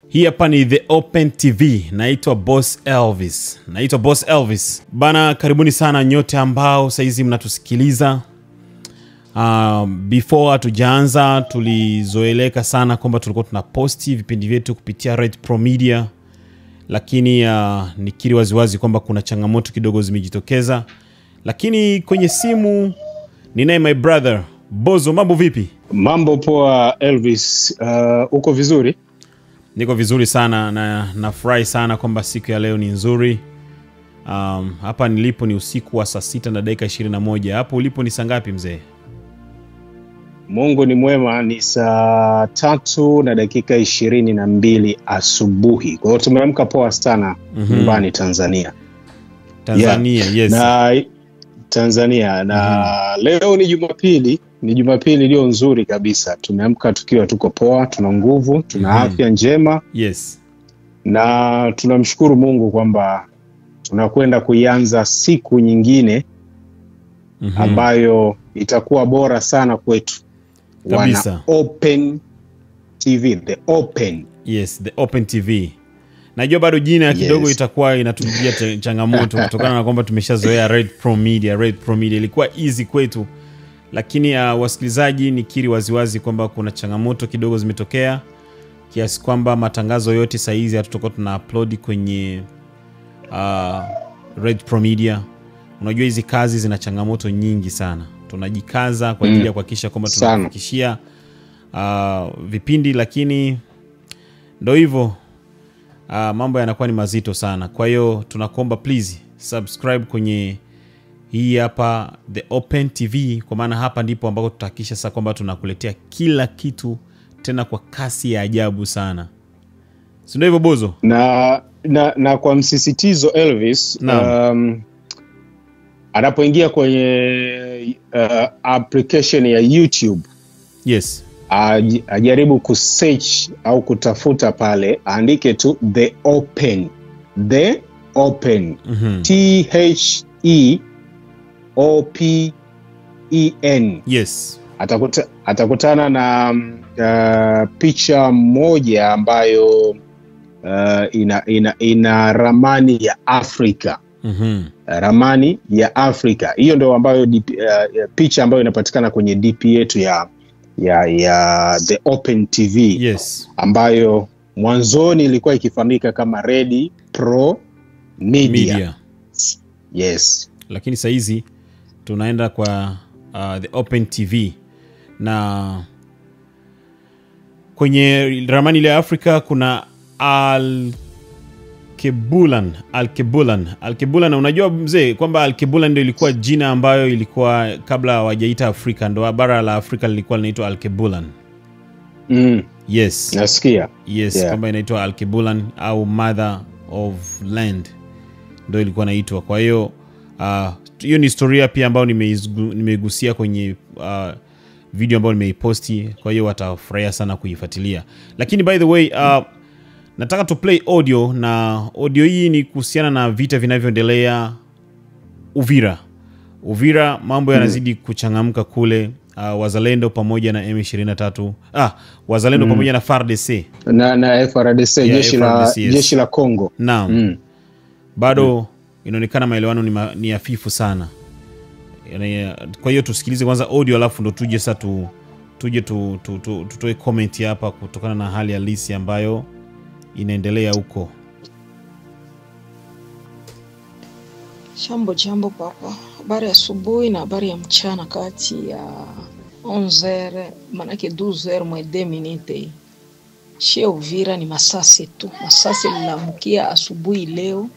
Hii hapa ni The Open TV. Naitwa Boss Elvis. Bana, karibuni sana nyote ambao saizi mnatusikiliza. Before hatujaanza tulizoeleka sana kwamba tulikuwa tunaposti vipindi vyetu kupitia Red Pro Media. Lakini nikiri waziwazi kwamba kuna changamoto kidogo zimejitokeza. Lakini kwenye simu ninaye my brother Bozo. Mambo vipi? Mambo poa Elvis. Uko vizuri? Niko vizuri sana na nafurahi sana kwamba siku ya leo ni nzuri. Hapa nilipo ni usiku wa saa 6:21. Hapo ulipo ni saa ngapi mzee? Mungu ni mwema, ni saa 3:22 asubuhi. Kwa hiyo tumeamka poa sana nyumbani Tanzania. Yes. Tanzania leo ni Jumapili. Ni Jumapili iliyo nzuri kabisa. Tumeamka tukiwa tuko poa, tuna nguvu, tuna afya njema. Yes. Na tunamshukuru Mungu kwamba tunakwenda kuianza siku nyingine ambayo itakuwa bora sana kwetu. Kabisa. Open TV, The Open. Yes, The Open TV. Najua bado jina kidogo itakuwa inatujia changamoto kutokana na kwamba tumeshazoea Red Pro Media. Red Pro Media ilikuwa easy kwetu. Lakini wasikilizaji, nikiri waziwazi kwamba kuna changamoto kidogo zimetokea kiasi kwamba matangazo yote saa hizi hatutakuwa tuna-upload kwenye Red Pro Media. Unajua hizi kazi zina changamoto nyingi sana. Tunajikaza kwa ajili ya kuhakikisha kwamba tunafikishia vipindi, lakini ndio hivyo, mambo yanakuwa ni mazito sana. Kwa hiyo tunakuomba please subscribe kwenye hii hapa The Open TV, kwa maana hapa ndipo ambako tutahakikisha sasa kwamba tunakuletea kila kitu tena kwa kasi ya ajabu sana. Si ndio hivyo Bozo? Na kwa msisitizo Elvis, anapoingia kwenye application ya YouTube, yes, ajaribu kusearch au kutafuta pale, aandike tu The Open. The Open. THEOPEN. Yes. Atakutana na picha moja ambayo ina ramani ya Afrika. Ramani ya Afrika. Hiyo ndio ambayo picha ambayo inapatikana kwenye DP yetu ya The Open TV. Yes. Ambayo mwanzoni ilikuwa ikifahamika kama Red Pro Media. Yes. Lakini saa hizi tunaenda kwa The Open TV, na kwenye ramani ile ya Afrika kuna Alkebulan. Unajua mzee kwamba Alkebulan ndio ilikuwa jina ambayo ilikuwa kabla hawajaita Afrika, ndio bara la Afrika lilikuwa linaitwa Alkebulan. Yes. Nasikia. Yes, kwamba inaitwa Alkebulan au Mother of Land ndio ilikuwa inaitwa. Kwa hiyo hiyo ni historia pia ambayo nimeigusia kwenye video ambayo nimeiposti, kwa hiyo watafurahia sana kuifuatilia. Lakini by the way, nataka to play audio, na audio hii ni kuhusiana na vita vinavyoendelea Uvira. Mambo yanazidi kuchangamka kule. Wazalendo pamoja na M23, wazalendo pamoja na FARDC na FARDC, jeshi la Kongo. Naam. Bado inaonekana maelewano ni hafifu sana. Kwa hiyo tusikilize kwanza audio, alafu ndo tuje sasa tutoe comment hapa kutokana na hali halisi ambayo inaendelea huko. Jambo papa. Habari ya asubuhi na habari ya mchana, kati ya 11h manake 12h moins 2 minutes. Chez Uvira ni masase tu. Masase lilamkia asubuhi leo.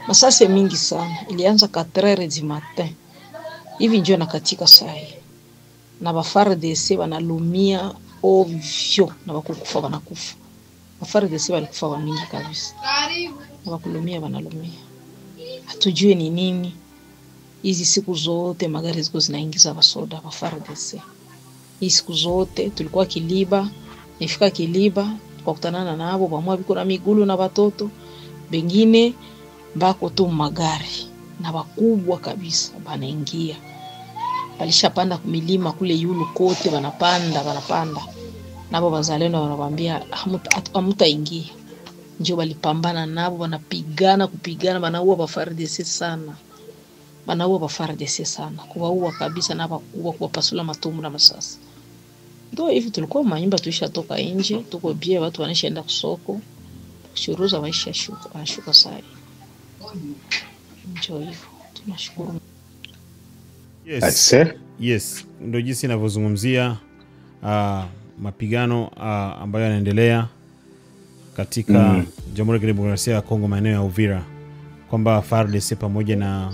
Masase mingi sana. Ilianza 4h du matin. Hivi ndio nakatika sai. Na ba FARDC wanalumia ovyo, na wakukufa wanakufa. Ba FARDC walikufa wa mingi kabisa. Na wakulumia wanalumia. Hatujui ni nini. Hizi siku zote magari ziko zinaingiza basoda wa FARDC. Hizi siku zote tulikuwa Kiliba, nifika Kiliba, tukakutanana nabo bamwa biko na migulu na watoto, bengine bako tu magari na wakubwa kabisa banaingia. Balishapanda kumilima kule yulu kote, wanapanda. nabo wazalendo wanawaambia hamutaingia. Ndio walipambana nabo, wanapigana kupigana, wanaua wa FARDC sana. Wanaua wa FARDC sana. Kuwaua kabisa na kuwapasula matumbo na masasi. Ndio hivi tulikuwa maimba tuisha toka nje, tuko bia watu wanaenda kusoko. Shuruza waisha shuka sai. Ndio hivyo. Tunashukuru. Yes. Yes, ndio jinsi ninavyozungumzia mapigano ambayo yanaendelea katika Jamhuri ya Kidemokrasia ya Kongo, maeneo ya Uvira, kwamba FARDC pamoja na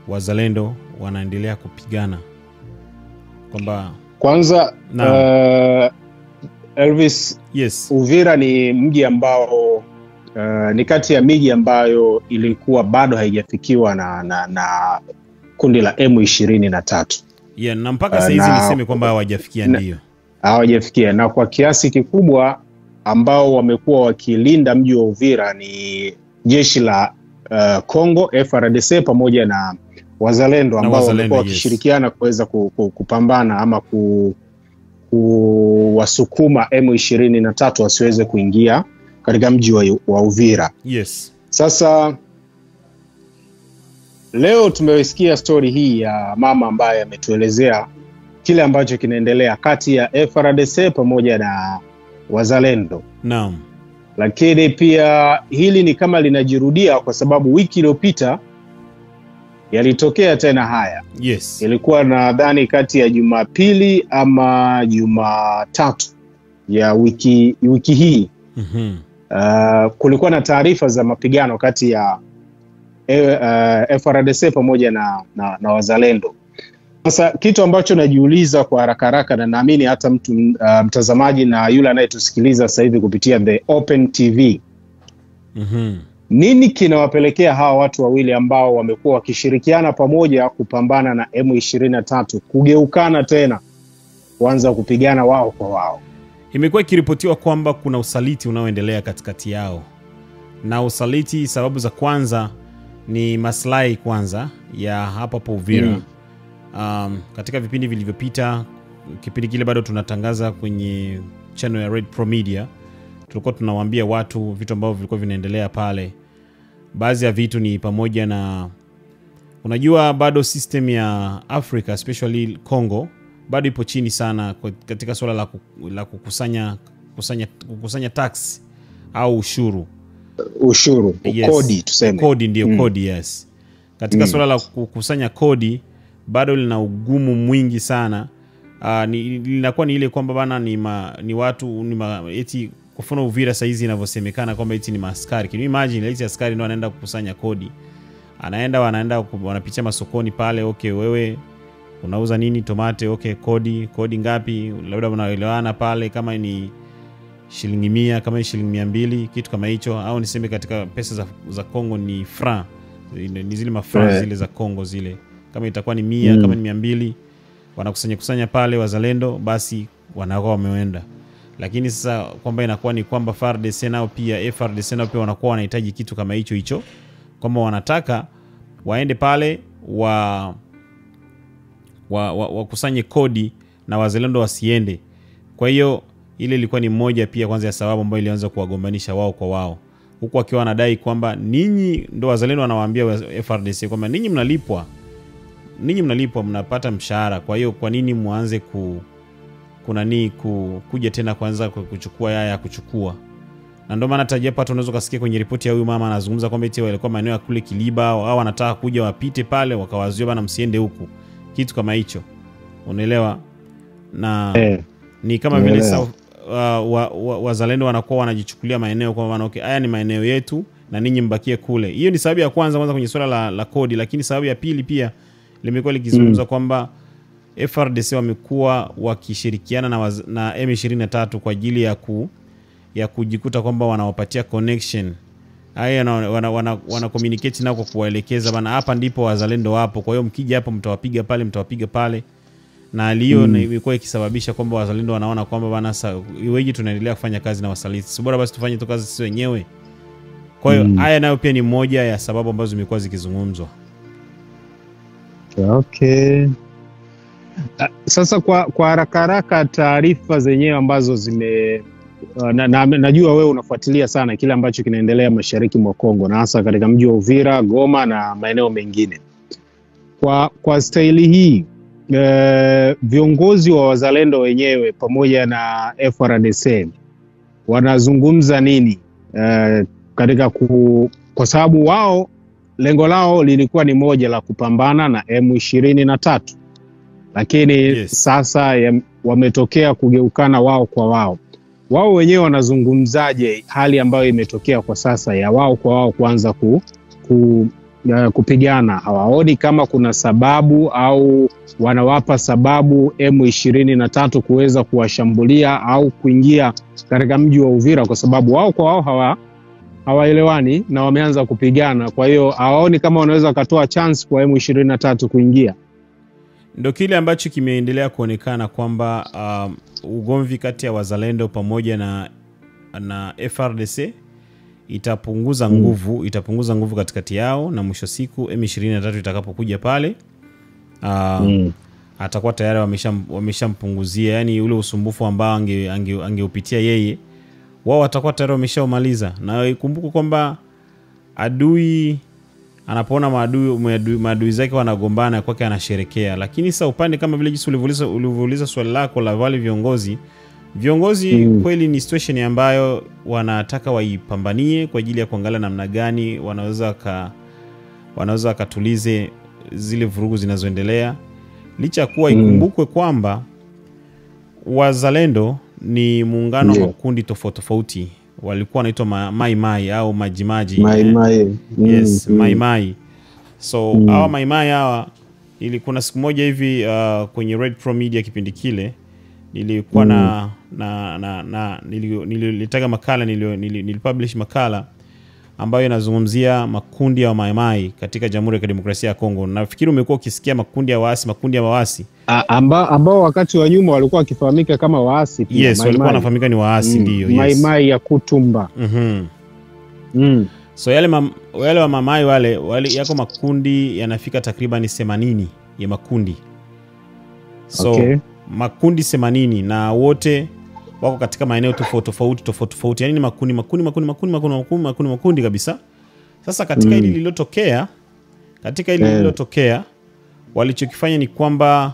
wazalendo wanaendelea kupigana. Kwamba kwanza Elvis, yes, Uvira ni mji ambao ni kati ya miji ambayo ilikuwa bado haijafikiwa na kundi la M23. Yeah, na mpaka sasa hizi niseme kwamba hawajafikia. Ndio, hawajafikia, na kwa kiasi kikubwa ambao wamekuwa wakilinda mji wa Uvira ni jeshi la Kongo FARDC pamoja na wazalendo ambao wamekuwa wakishirikiana kuweza kupambana ama kuwasukuma M23 wasiweze kuingia katika mji wa Uvira. Yes. Sasa leo tumesikia story hii ya mama ambaye ametuelezea kile ambacho kinaendelea kati ya FARDC pamoja na wazalendo. Naam. Lakini pia hili ni kama linajirudia kwa sababu wiki iliyopita yalitokea tena haya. Yes. Ilikuwa nadhani kati ya Jumapili ama Jumatatu ya wiki hii. Kulikuwa na taarifa za mapigano kati ya FARDC pamoja na wazalendo. Sasa kitu ambacho najiuliza kwa haraka na naamini hata mtazamaji na yule anayetusikiliza sasa hivi kupitia The Open TV. Nini kinawapelekea hawa watu wawili ambao wamekuwa wakishirikiana pamoja kupambana na M23 kugeukana tena kuanza kupigana wao kwa wao? Imekuwa ikiripotiwa kwamba kuna usaliti unaoendelea katikati yao. Na usaliti, sababu za kwanza ni maslahi kwanza ya hapa Uvira. Katika vipindi vilivyopita, kipindi kile bado tunatangaza kwenye channel ya Red Pro Media, tulikuwa tunawaambia watu vitu ambavyo vilikuwa vinaendelea pale. Baadhi ya vitu ni pamoja na, unajua bado system ya Africa, especially Congo, bado ipo chini sana katika swala la kukusanya tax au ushuru. Yes. Kodi tuseme. Kodi ndio, kodi, yes. Katika swala la kukusanya kodi bado lina ugumu mwingi sana. Linakuwa ni ile kwamba bana ni watu eti kwa mfano Uvira saizi inavyosemekana kwamba eti ni maaskari. Can you imagine eti askari ndio anaenda kukusanya kodi? Wanapitia masokoni pale, okay, wewe unauza nini? Tomate, okay, kodi ngapi? Labda mnaelewana pale kama ni shilingi 100, kama ni shilingi 200, kitu kama hicho, au niseme katika pesa za Kongo ni franc. Ni zile mafranc zile za Kongo zile. Kama itakuwa ni 100, kama ni 200, wanakusanya pale wazalendo, basi wanakuwa wameenda. Lakini sasa kwamba inakuwa ni kwamba FARDC nao pia wanakuwa wanahitaji kitu kama hicho, kwamba wanataka waende pale wakusanye kodi na wazalendo wasiende. Kwa hiyo ile ilikuwa ni moja pia kwanza ya sababu ambayo ilianza kuwagombanisha wao kwa wao. Huku akiwa wanadai kwamba ninyi ndio wazalendo wanawaambia FARDC kwamba ninyi mnalipwa, mnapata mshahara. Kwa hiyo kwa nini muanze kuja tena kwanza kuchukua ya kuchukua? Na ndio maana tajia pato unaweza kusikia kwenye ripoti ya huyu mama anazungumza kwamba eti walikuwa maeneo ya kule Kiliba au wanataka kuja wapite pale, wakawazuia bana msiende huku. Kitu kama hicho. Unaelewa? Na ni kama vile wazalendo wanakuwa wanajichukulia maeneo kwamba okay, haya ni maeneo yetu na ninyi mbakie kule. Hiyo ni sababu ya kwanza kwenye swala la kodi. Lakini sababu ya pili pia limekuwa likizungumza kwamba FARDC wamekuwa wakishirikiana na M23 kwa ajili ya kujikuta kwamba wanawapatia connection. Haya wana communicate nao kwa kuwaelekeza bana, hapa ndipo wazalendo wapo, kwa hiyo mkija hapo mtawapiga pale. Na hiyo imekuwa ikisababisha kwamba wazalendo wanaona kwamba bana, sasa iweje tunaendelea kufanya kazi na wasaliti, si bora basi tufanye tu kazi sisi wenyewe. Kwa hiyo haya nayo pia ni moja ya sababu ambazo zimekuwa zikizungumzwa. Okay. Sasa kwa haraka haraka taarifa zenyewe ambazo zime najua wewe unafuatilia sana kile ambacho kinaendelea mashariki mwa Kongo na hasa katika mji wa Uvira, Goma na maeneo mengine. Kwa staili hii viongozi wa wazalendo wenyewe pamoja na FARDC wanazungumza nini katika kwa sababu wao lengo lao lilikuwa ni moja la kupambana na M23, lakini sasa wametokea kugeukana wao kwa wao. Wao wenyewe wanazungumzaje hali ambayo imetokea kwa sasa ya wao kwa wao kuanza kupigana? Hawaoni kama kuna sababu au wanawapa sababu M23 kuweza kuwashambulia au kuingia katika mji wa Uvira, kwa sababu wao kwa wao hawaelewani na wameanza kupigana. Kwa hiyo hawaoni kama wanaweza katoa chance kwa M23 kuingia. Ndio kile ambacho kimeendelea kuonekana kwamba ugomvi kati ya wazalendo pamoja na FARDC itapunguza nguvu katikati yao, na mwisho siku M23 itakapokuja pale atakuwa tayari wameshampunguzia, yani ule usumbufu ambao angeupitia yeye, wao watakuwa tayari wameshaumaliza. Na ikumbuke kwamba adui anapoona maadui zake wanagombana kwake anasherekea. Lakini sasa upande kama vile jinsi ulivyouliza swali lako la wale viongozi kweli ni situation ambayo wanataka waipambanie kwa ajili ya kuangalia namna gani wanaweza katulize zile vurugu zinazoendelea. Licha kuwa ikumbukwe kwamba wazalendo ni muungano wa makundi tofauti. Walikuwa wanaitwa Mai au Majimaji. Yes, Mai. So hawa Mai hawa, kuna siku moja hivi kwenye Red Pro Media kipindi kile nilikuwa nilitaka makala, nilipublish makala ambayo inazungumzia makundi ya Mai katika Jamhuri ya Kidemokrasia ya Kongo. Nafikiri umekuwa ukisikia makundi ya waasi ambao wakati wa nyuma walikuwa wakifahamika kama waasi pia. Yes, walikuwa wanafahamika ni waasi, ndio. Yes. Mai ya Kutumba. So wale wa Mai wale yako makundi yanafika takriban 80 ya makundi. So makundi 80 na wote wako katika maeneo tofauti. Yani ni makundi kabisa. Sasa katika hili lililotokea, walichokifanya ni kwamba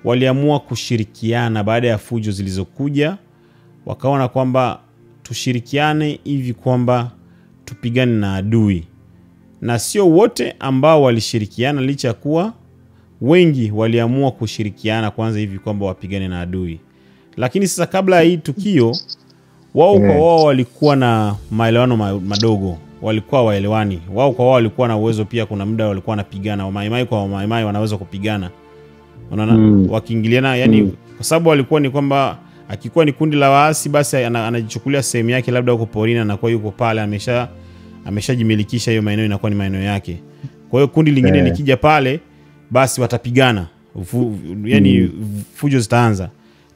waliamua kushirikiana baada ya fujo zilizokuja. Wakaona kwamba tushirikiane hivi kwamba tupigane na adui. Na sio wote ambao walishirikiana, licha ya kuwa wengi waliamua kushirikiana kwanza hivi kwamba wapigane na adui. Lakini sasa kabla ya hii tukio, wao kwa wao walikuwa na maelewano madogo. Walikuwa waelewani. Wao kwa wao walikuwa na uwezo pia, kuna muda walikuwa wanapigana. Mai kwa Mai wanaweza kupigana. Unaona, wakiingiliana, yani kwa sababu walikuwa ni kwamba akikuwa ni kundi la waasi basi anajichukulia sehemu yake labda huko porini, na kwa yuko pale ameshajimilikisha hiyo maeneo, inakuwa ni maeneo yake. Kwa hiyo kundi lingine likija pale basi watapigana. Yani fujo zitaanza.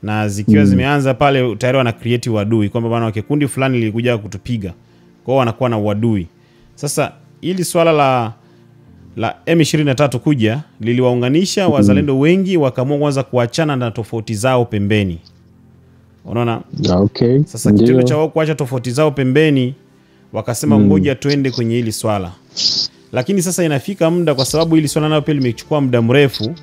Na zikiwa zimeanza pale tayari wana create uadui kwamba bwana kundi fulani lilikuja kutupiga. Kwa hiyo wanakuwa na uadui. Sasa ili swala la M23 kuja liliwaunganisha wazalendo wengi, wakaamua kwanza kuachana na tofauti zao pembeni. Unaona? Sasa kitendo cha wao kuacha tofauti zao pembeni, wakasema ngoja tuende kwenye hili swala. Lakini sasa inafika muda, kwa sababu hili swala nalo pia limechukua muda mrefu,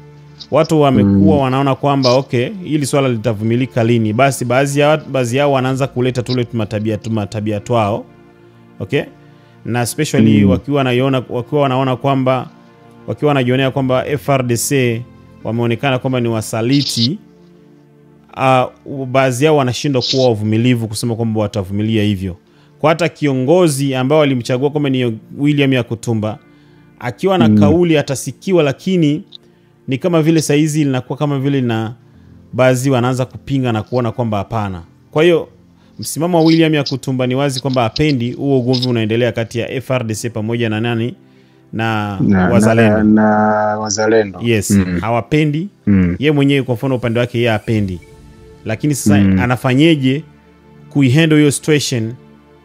watu wamekuwa wanaona kwamba hili swala litavumilika lini. Basi baadhi yao wanaanza kuleta tule matabia twao. Na especially wakiwa wanaona kwamba wanajionea kwamba FARDC wameonekana kwamba ni wasaliti. Baadhi yao wanashindwa kuwa wavumilivu kusema kwamba watavumilia hivyo. Kwa hata kiongozi ambao walimchagua kwamba ni William ya Kutumba, akiwa na kauli atasikiwa, lakini ni kama vile saizi linakuwa kama vile na baadhi wanaanza kupinga na kuona kwamba hapana. Kwa hiyo msimamo wa William ya Kutumba ni wazi kwamba hapendi huo ugomvi unaendelea kati ya FARDC pamoja na nani na wazalendo. Yes, hawapendi. Yeye mwenyewe kwa mfano upande wake yeye hapendi. Lakini sasa anafanyeje kuihandle hiyo situation,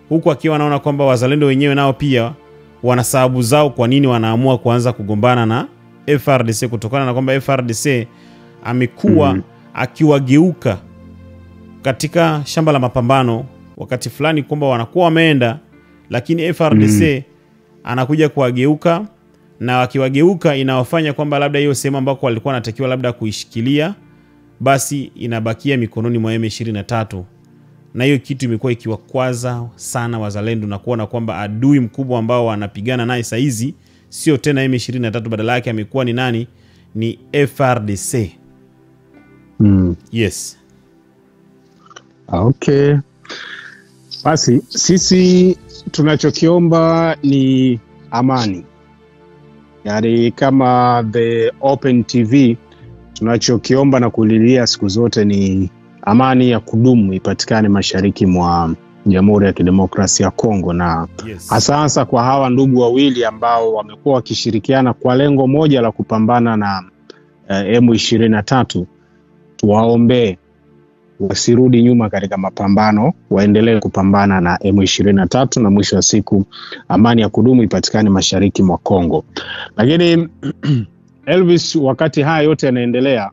huku akiwa anaona kwamba wazalendo wenyewe nao pia wana sababu zao kwa nini wanaamua kuanza kugombana na FARDC, kutokana na kwamba FARDC amekuwa akiwageuka katika shamba la mapambano wakati fulani kwamba wanakuwa wameenda, lakini FRDC anakuja kuwageuka, na wakiwageuka inawafanya kwamba labda hiyo sehemu ambako walikuwa wanatakiwa labda kuishikilia basi inabakia mikononi mwa M23, na hiyo kitu imekuwa ikiwakwaza sana wazalendo na kuona kwamba adui mkubwa ambao wanapigana naye saa hizi sio tena M23, badala yake amekuwa ni nani? Ni FRDC. Yes. Okay. Basi sisi tunachokiomba ni amani. Yaani kama The Open TV tunachokiomba na kulilia siku zote ni amani ya kudumu ipatikane mashariki mwa Jamhuri ya Kidemokrasia ya Kongo, na hasa kwa hawa ndugu wawili ambao wamekuwa wakishirikiana kwa lengo moja la kupambana na M23. Tuwaombe wasirudi nyuma katika mapambano, waendelee kupambana na M23 na mwisho wa siku amani ya kudumu ipatikane mashariki mwa Kongo. Lakini Elvis, wakati haya yote yanaendelea,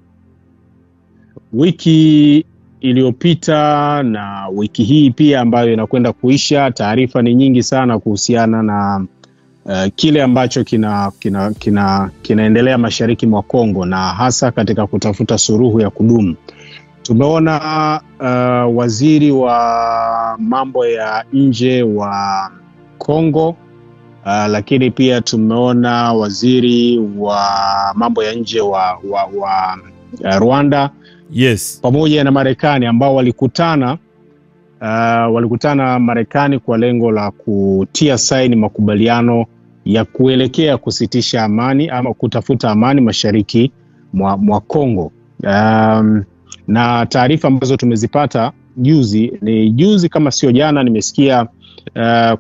wiki iliyopita na wiki hii pia ambayo inakwenda kuisha, taarifa ni nyingi sana kuhusiana na kile ambacho kinaendelea mashariki mwa Kongo, na hasa katika kutafuta suluhu ya kudumu. Tumeona waziri wa mambo ya nje wa Kongo, lakini pia tumeona waziri wa mambo ya nje wa Rwanda, pamoja na Marekani ambao walikutana Marekani kwa lengo la kutia saini makubaliano ya kuelekea kusitisha amani ama kutafuta amani mashariki mwa Kongo. Na taarifa ambazo tumezipata juzi kama sio jana, nimesikia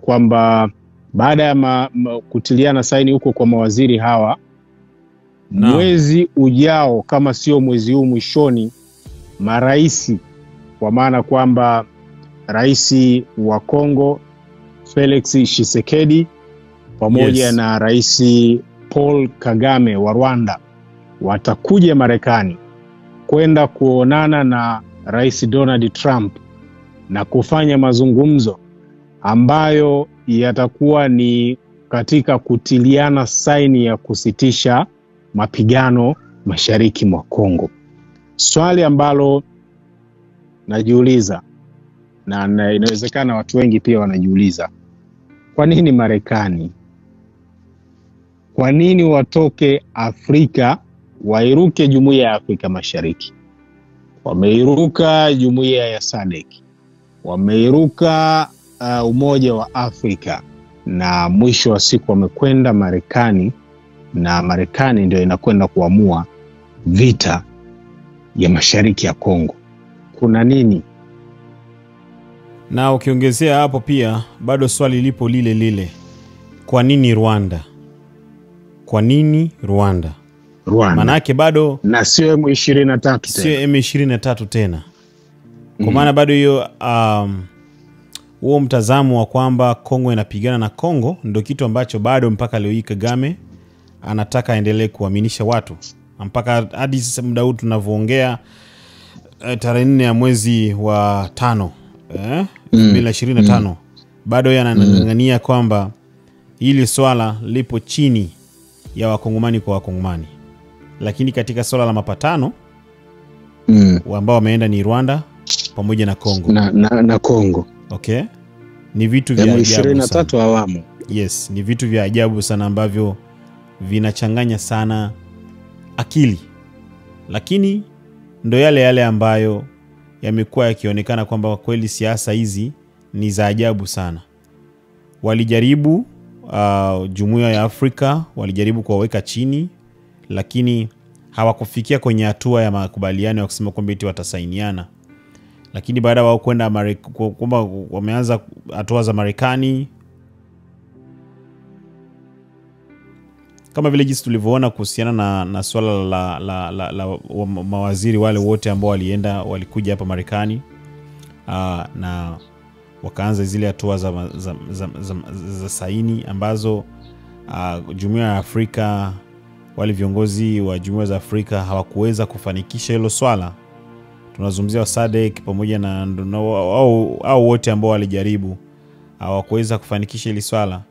kwamba baada ya kutiliana saini huko kwa mawaziri hawa, mwezi ujao kama sio mwezi huu mwishoni, maraisi, kwa maana kwamba raisi wa Kongo Felix Tshisekedi pamoja na raisi Paul Kagame wa Rwanda watakuja Marekani kwenda kuonana na Rais Donald Trump na kufanya mazungumzo ambayo yatakuwa ni katika kutiliana saini ya kusitisha mapigano mashariki mwa Kongo. Swali ambalo najiuliza, na inawezekana watu wengi pia wanajiuliza, kwa nini Marekani? Kwa nini watoke Afrika wairuke Jumuiya ya Afrika Mashariki? Wameiruka Jumuiya ya SADC, wameiruka Umoja wa Afrika, na mwisho wa siku wamekwenda Marekani, na Marekani ndio inakwenda kuamua vita ya mashariki ya Kongo. Kuna nini? Na ukiongezea hapo pia bado swali lipo lile, kwa nini Rwanda? Kwa nini Rwanda? Manake bado na sio M23 tena. Sio M23 tena. Kwa maana bado hiyo huo mtazamo wa kwamba Kongo inapigana na Kongo ndio kitu ambacho bado mpaka leo hii Kagame anataka aendelee kuaminisha watu. Mpaka hadi muda huu tunavyoongea, tarehe 4 ya mwezi wa 5 2025, bado yanang'ang'ania kwamba hili swala lipo chini ya wakongomani kwa wakongomani. Lakini katika swala la mapatano ambao wameenda ni Rwanda pamoja na Kongo. Na Kongo. Okay. Ni vitu vya ajabu sana. 23 awamu. Yes, ni vitu vya ajabu sana ambavyo vinachanganya sana akili. Lakini ndo yale ambayo yamekuwa yakionekana kwamba kweli siasa hizi ni za ajabu sana. Walijaribu Jumuiya ya Afrika, walijaribu kuwaweka chini, lakini hawakufikia kwenye hatua ya makubaliano ya kusema kwamba eti watasainiana. Lakini baada wao kwenda kwamba wameanza hatua za Marekani, kama vile jinsi tulivyoona kuhusiana na swala la mawaziri wale wote ambao walikuja hapa Marekani, na wakaanza zile hatua za saini ambazo Jumuiya ya Afrika wale viongozi wa Jumuiya za Afrika hawakuweza kufanikisha hilo swala. Tunazungumzia wa SADC pamoja na au wote ambao walijaribu hawakuweza kufanikisha hili swala.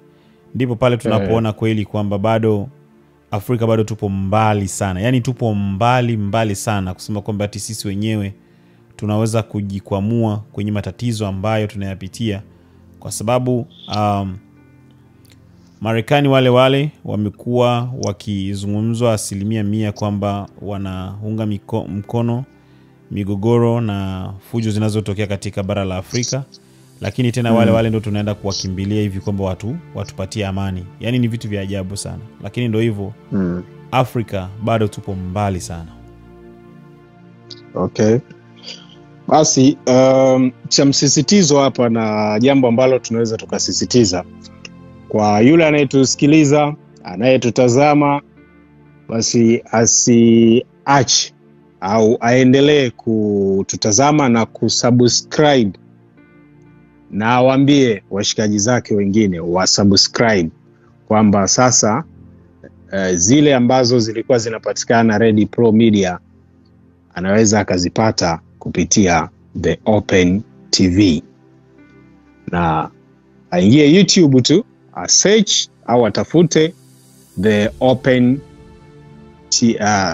Ndipo pale tunapoona kweli kwamba bado Afrika bado tupo mbali sana. Yaani tupo mbali sana kusema kwamba ati sisi wenyewe tunaweza kujikwamua kwenye matatizo ambayo tunayapitia, kwa sababu Marekani wale wamekuwa wakizungumzwa 100% kwamba wanaunga mkono migogoro na fujo zinazotokea katika bara la Afrika, lakini tena wale ndio tunaenda kuwakimbilia hivi kwamba watupatie amani. Yaani ni vitu vya ajabu sana, lakini ndio hivyo. Afrika bado tupo mbali sana. Okay. Basi cha msisitizo hapa na jambo ambalo tunaweza tukasisitiza kwa yule anayetusikiliza, anayetutazama, basi asiache au aendelee kututazama na kusubscribe, na awaambie washikaji zake wengine wasubscribe kwamba sasa zile ambazo zilikuwa zinapatikana Red Pro Media anaweza akazipata kupitia The Open TV, na aingie YouTube tu search au atafute The Open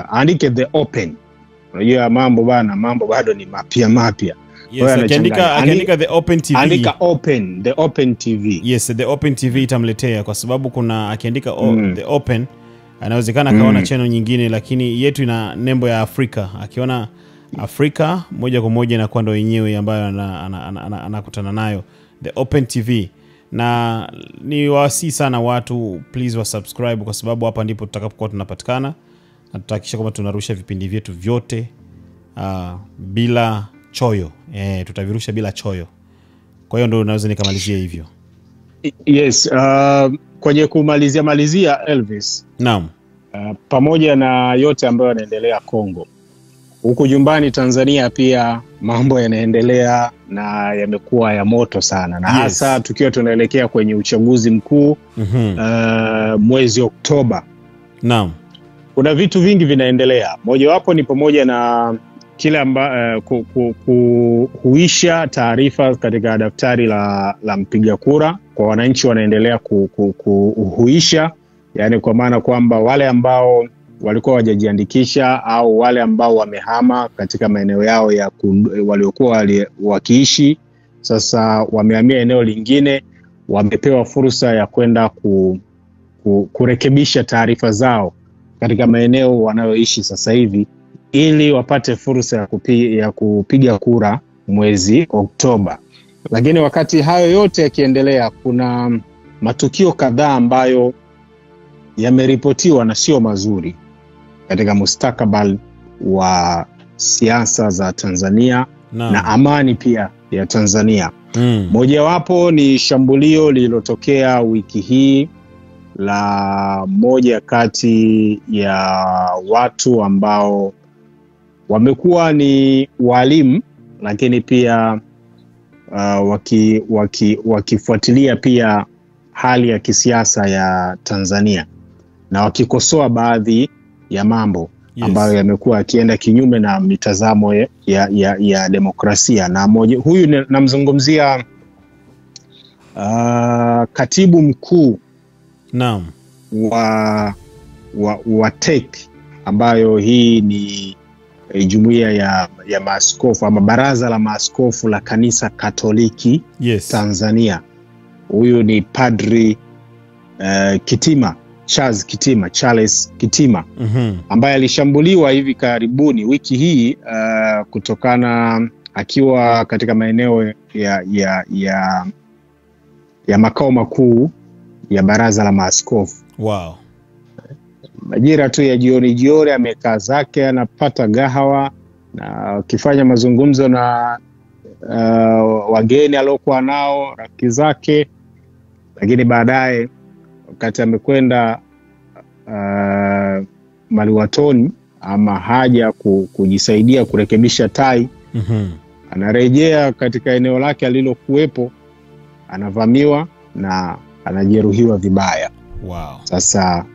andike The Open. Unajua mambo bado ni mapya. Yes, akiandika The Open TV. Andika The Open TV. Yes, The Open TV itamletea, kwa sababu kuna akiandika The Open anawezekana kaona channel nyingine, lakini yetu ina nembo ya Afrika. Akiona Afrika moja kwa moja inakuwa ndo yenyewe ambayo anakutana nayo, The Open TV. Na ni wasi sana watu, please wa subscribe, kwa sababu hapa ndipo tutakapokuwa tunapatikana, na tutahakikisha kwamba tunarusha vipindi vyetu vyote bila choyo. Tutavirusha bila choyo. Kwa hiyo ndio naweza nikamalizia hivyo. Yes, kwenye kumalizia Elvis. Naam. Pamoja na yote ambayo yanaendelea Kongo, huku nyumbani Tanzania pia mambo yanaendelea na yamekuwa ya moto sana, na hasa tukiwa tunaelekea kwenye uchaguzi mkuu mwezi Oktoba. Naam. Kuna vitu vingi vinaendelea. Mojawapo ni pamoja na kile huisha taarifa katika daftari la mpiga kura kwa wananchi wanaendelea kuhuisha, yani kwa maana kwamba wale ambao walikuwa wajajiandikisha au wale ambao wamehama katika maeneo yao waliokuwa wakiishi, sasa wamehamia eneo lingine, wamepewa fursa ya kwenda kurekebisha taarifa zao katika maeneo wanayoishi sasa hivi, ili wapate fursa ya kupiga kura mwezi Oktoba. Lakini wakati hayo yote yakiendelea, kuna matukio kadhaa ambayo yameripotiwa na sio mazuri katika mustakabali wa siasa za Tanzania na amani pia ya Tanzania. Mojawapo ni shambulio lililotokea wiki hii la moja kati ya watu ambao wamekuwa ni walimu, lakini pia wakifuatilia pia hali ya kisiasa ya Tanzania, na wakikosoa baadhi ya mambo ambayo yamekuwa yakienda kinyume na mitazamo ya demokrasia. Na huyu namzungumzia katibu mkuu wa TEC, ambayo hii ni jumuiya ya maaskofu ama baraza la maaskofu la kanisa Katoliki Tanzania. Huyu ni Padri Charles Kitima ambaye alishambuliwa hivi karibuni wiki hii kutokana akiwa katika maeneo ya makao makuu ya baraza la maaskofu. Wow. Majira tu ya jioni amekaa zake anapata gahawa na akifanya mazungumzo na wageni aliokuwa nao, rafiki zake, lakini baadaye wakati amekwenda maliwatoni ama haja kujisaidia kurekebisha tai, anarejea katika eneo lake alilokuwepo, anavamiwa na anajeruhiwa vibaya. Wow. Sasa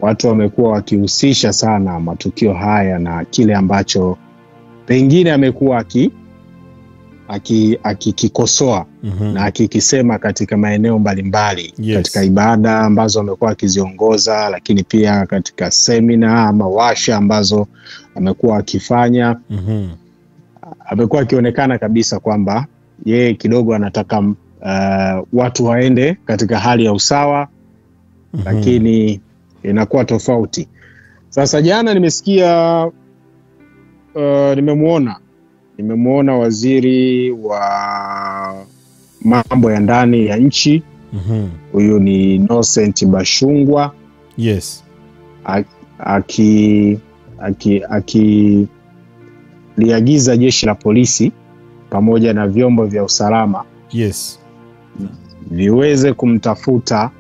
watu wamekuwa wakihusisha sana matukio haya na kile ambacho pengine amekuwa akikikosoa na akikisema katika maeneo mbalimbali, katika ibada ambazo amekuwa akiziongoza, lakini pia katika semina ama washa ambazo amekuwa akifanya. Amekuwa akionekana kabisa kwamba yeye kidogo anataka watu waende katika hali ya usawa, lakini inakuwa tofauti. Sasa jana nimesikia nimemuona waziri wa mambo ya ndani ya nchi. Huyu ni Innocent Bashungwa. Yes. Liagiza jeshi la polisi pamoja na vyombo vya usalama. Yes. Viweze kumtafuta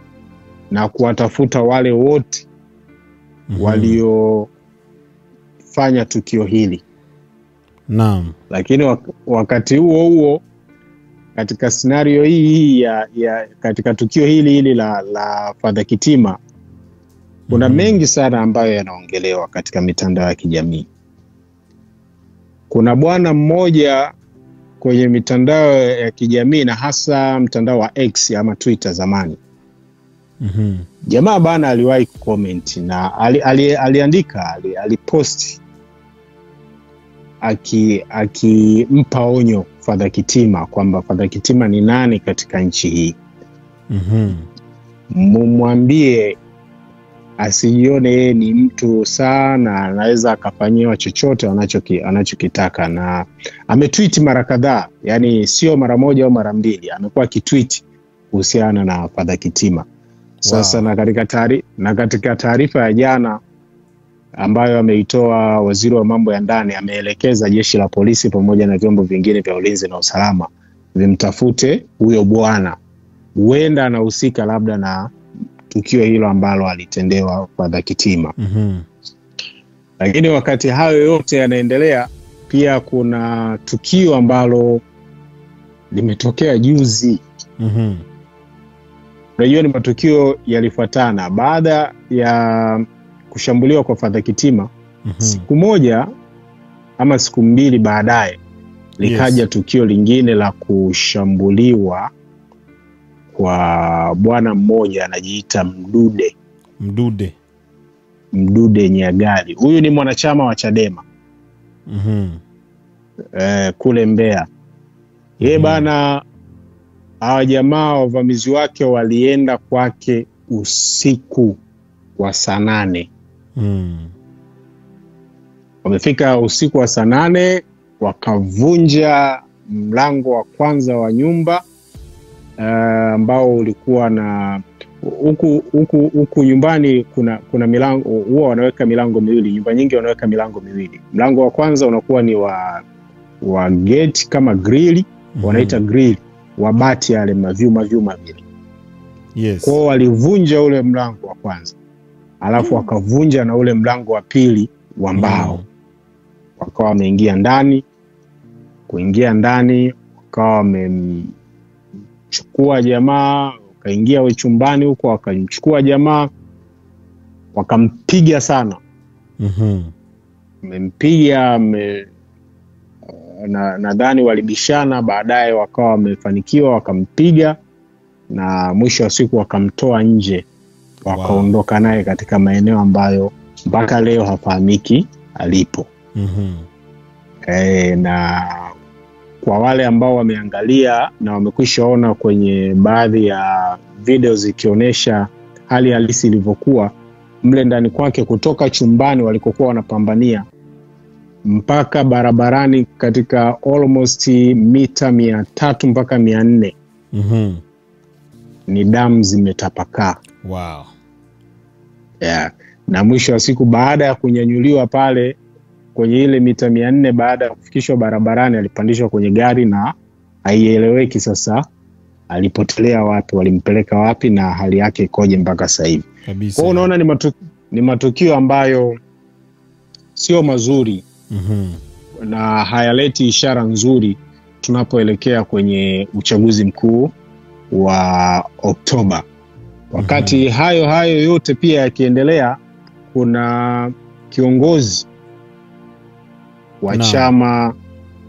na kuwatafuta wale wote waliofanya tukio hili. Naam. Lakini wakati huo katika scenario hii katika tukio hili la Father Kitima, kuna mengi sana ambayo yanaongelewa katika mitandao ya kijamii. Kuna bwana mmoja kwenye mitandao ya kijamii na hasa mtandao wa X ama Twitter zamani. Jamaa bana aliwahi comment na aliandika, alipost akimpa onyo Father Kitima kwamba Father Kitima ni nani katika nchi hii. Mumwambie asijione yeye ni mtu sana anaweza akafanyiwa chochote anachokitaka. Na ametweet mara kadhaa, yani sio mara moja au mara mbili, amekuwa akitweet kuhusiana na Father Kitima. Sasa na katika taarifa ya jana ambayo ameitoa waziri wa mambo ya ndani, ameelekeza jeshi la polisi pamoja na vyombo vingine vya ulinzi na usalama vimtafute huyo bwana. Huenda anahusika labda na tukio hilo ambalo alitendewa Father Kitima. Lakini wakati hayo yote yanaendelea, pia kuna tukio ambalo limetokea juzi. Unajua ni matukio yalifuatana baada ya kushambuliwa kwa Father Kitima. Siku moja ama siku mbili baadaye likaja tukio lingine la kushambuliwa kwa bwana mmoja anajiita Mdude Nyagali. Huyu ni mwanachama wa Chadema kule Mbeya. Yeye bana, hawa jamaa wavamizi wake walienda kwake usiku wa saa 8. Wamefika usiku wa saa 8, wakavunja mlango wa kwanza wa nyumba ambao ulikuwa na huku nyumbani kuna milango, huwa wanaweka milango miwili. Nyumba nyingi wanaweka milango miwili. Mlango wa kwanza unakuwa ni wa gate kama grill, wanaita grill, wa bati yale mavyuma vile. Yes. Kwa walivunja ule mlango wa kwanza, alafu wakavunja na ule mlango wa pili wa mbao. Wakawa wameingia ndani, wakawa wamemchukua jamaa, wakaingia chumbani huko, wakamchukua jamaa, wakampiga sana. Wamempiga, nadhani walibishana, baadaye wakawa wamefanikiwa, wakampiga na mwisho wa siku wakamtoa nje, wakaondoka naye katika maeneo ambayo mpaka leo hafahamiki alipo. Na kwa wale ambao wameangalia na wamekwishaona kwenye baadhi ya video zikionyesha hali halisi ilivyokuwa mle ndani kwake, kutoka chumbani walikokuwa wanapambania mpaka barabarani katika almost mita 300 mpaka 400. Ni damu zimetapakaa. Wow. Na mwisho wa siku baada ya kunyanyuliwa pale kwenye ile mita 400, baada ya kufikishwa barabarani, alipandishwa kwenye gari na haieleweki sasa alipotelea wapi, walimpeleka wapi na hali yake ikoje mpaka sasa hivi. Kwa unaona ni matukio ambayo sio mazuri. Na hayaleti ishara nzuri tunapoelekea kwenye uchaguzi mkuu wa Oktoba. Wakati hayo yote pia yakiendelea, kuna kiongozi wa chama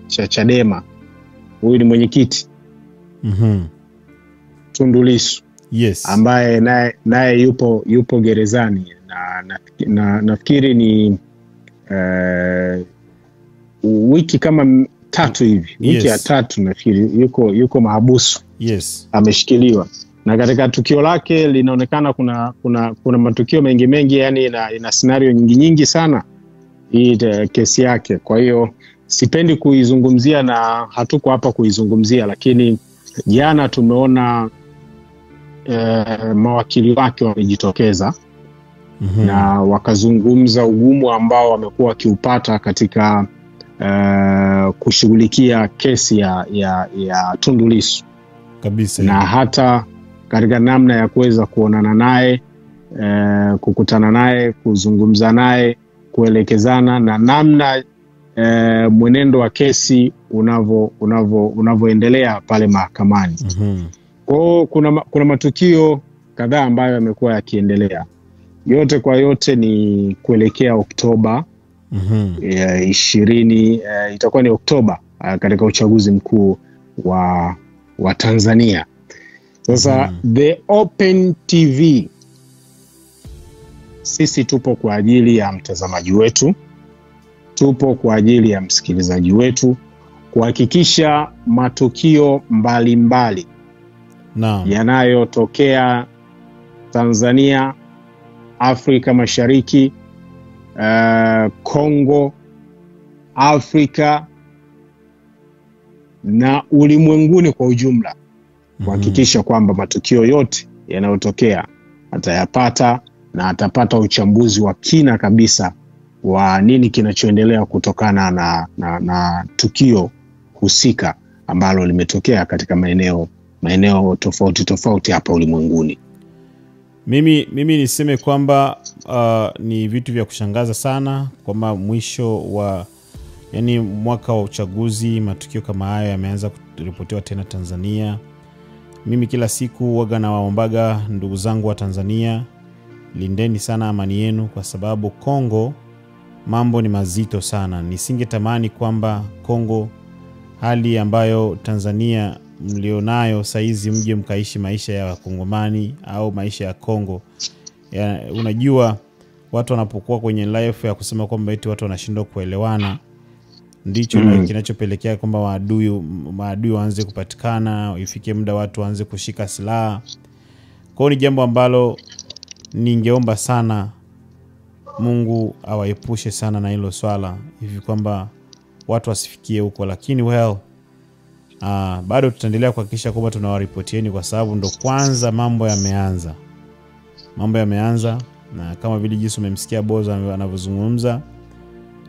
cha Chadema, huyu ni mwenyekiti Tundu Lissu, ambaye naye yupo gerezani na nafikiri ni wiki kama 3 hivi, wiki ya 3 nafikiri yuko mahabusu, ameshikiliwa. Na katika tukio lake linaonekana kuna matukio mengi, yani ina scenario nyingi sana hii kesi yake. Kwa hiyo sipendi kuizungumzia na hatuko hapa kuizungumzia, lakini jana tumeona mawakili wake wamejitokeza na wakazungumza ugumu ambao wamekuwa wakiupata katika kushughulikia kesi ya Tundu Lissu kabisa, na hata katika namna ya kuweza kuonana naye, kukutana naye, kuzungumza naye, kuelekezana na namna mwenendo wa kesi unavyoendelea pale mahakamani. Kwa kuna matukio kadhaa ambayo yamekuwa yakiendelea. Yote kwa yote ni kuelekea Oktoba 20, itakuwa ni Oktoba katika uchaguzi mkuu wa Tanzania. Sasa The Open TV, sisi tupo kwa ajili ya mtazamaji wetu, tupo kwa ajili ya msikilizaji wetu, kuhakikisha matukio mbalimbali yanayotokea Tanzania, Afrika Mashariki, Kongo, Afrika na ulimwenguni kwa ujumla, kuhakikisha kwamba matukio yote yanayotokea atayapata na atapata uchambuzi wa kina kabisa wa nini kinachoendelea kutokana na tukio husika ambalo limetokea katika maeneo tofauti hapa ulimwenguni. Mimi niseme kwamba ni vitu vya kushangaza sana kwamba mwisho wa mwaka wa uchaguzi matukio kama haya yameanza kuripotiwa tena Tanzania. Mimi kila siku waga na waombaga ndugu zangu wa Tanzania, lindeni sana amani yenu, kwa sababu Kongo mambo ni mazito sana. Nisingetamani kwamba Kongo, hali ambayo Tanzania mlionayo saizi, mje mkaishi maisha ya Kongomani au maisha ya Kongo. Unajua watu wanapokuwa kwenye life ya kusema kwamba eti watu wanashindwa kuelewana, ndicho kinachopelekea kwamba maadui waanze kupatikana, ifike muda watu waanze kushika silaha. Kwa hiyo ni jambo ambalo ningeomba sana Mungu awaepushe sana na hilo swala, hivi kwamba watu wasifikie huko. Lakini bado tutaendelea kuhakikisha kwamba tunawaripotieni, kwa sababu ndo kwanza mambo yameanza, na kama vile jinsi umemsikia Bozo anavyozungumza,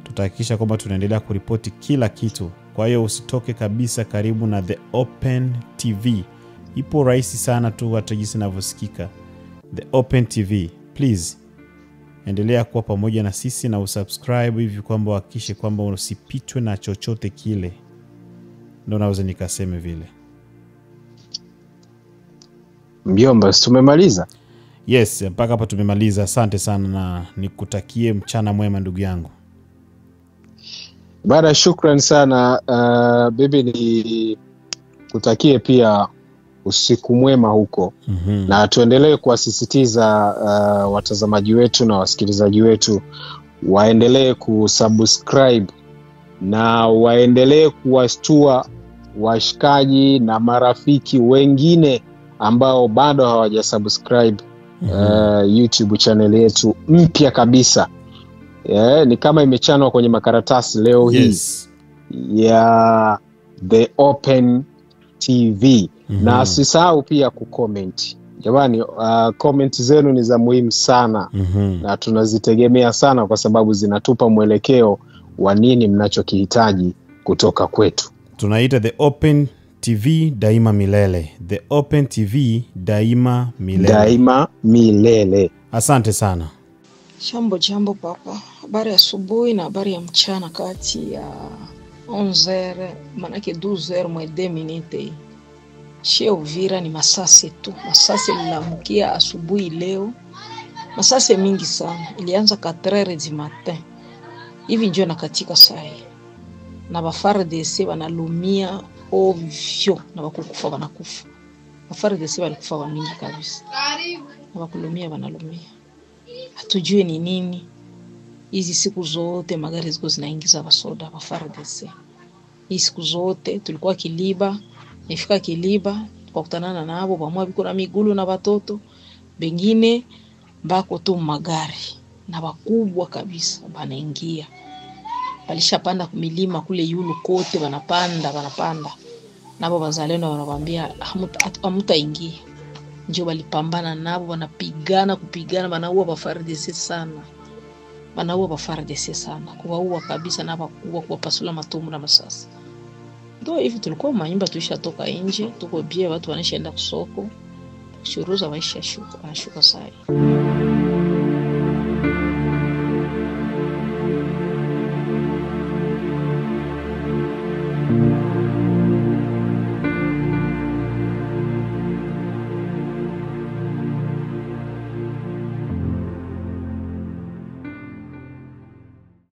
tutahakikisha kwamba tunaendelea kuripoti kila kitu. Kwa hiyo usitoke kabisa karibu na The Open TV. Ipo rahisi sana tu, hata jinsi inavyosikika. The Open TV, please endelea kuwa pamoja na sisi na usubscribe, hivi kwamba uhakikishe kwamba usipitwe na chochote kile. Ndio naweza nikaseme vile. Mjomba, tumemaliza? Yes, mpaka hapa tumemaliza. Asante sana na nikutakie mchana mwema ndugu yangu. Baada, shukrani sana. Bibi, ni kutakie pia usiku mwema huko. Na tuendelee kuwasisitiza watazamaji wetu na wasikilizaji wetu waendelee kusubscribe na waendelee kuwastua washikaji na marafiki wengine ambao bado hawajasubscribe YouTube channel yetu mpya kabisa. Ni kama imechanwa kwenye makaratasi leo hii ya The Open TV. Na usisahau pia kucomment. Jamani, comment zenu ni za muhimu sana na tunazitegemea sana, kwa sababu zinatupa mwelekeo wa nini mnachokihitaji kutoka kwetu. Tunaita The Open TV daima milele. The Open TV daima milele. Daima milele. Asante sana. Jambo papa. Habari ya asubuhi na habari ya mchana, kati ya 11h manake 12h moins 2 minutes. Shia Uvira ni masasi tu. Masasi lilamukia asubuhi leo Masasi mingi sana. Ilianza 4h du matin. Hivi njoo nakatika sai. Na ba FARDC wanalumia ovyo na wakukufa wanakufa. Ba FARDC walikufa wa mingi kabisa. Na wakulumia wanalumia. Hatujui ni nini. Hizi siku zote magari ziko zinaingiza basoda ba FARDC. Hizi siku zote tulikuwa Kiliba, nifika Kiliba, tukakutanana nabo bamwa biko na migulu na batoto, bengine bako tu magari na bakubwa kabisa banaingia. Balishapanda kumilima kule yulu kote banapanda. Nabo bazalendo wanabambia hamutaingia. Ndio balipambana nabo kupigana banaua ba FARDC sana. Banaua ba FARDC sana. Kuwaua kabisa na bakubwa kuwapasula matumbo na masasi. Ndio hivi tulikuwa manyumba tuishatoka nje, tuko bie watu wanaenda kusoko. Kuchuruza maisha wanashuka sai.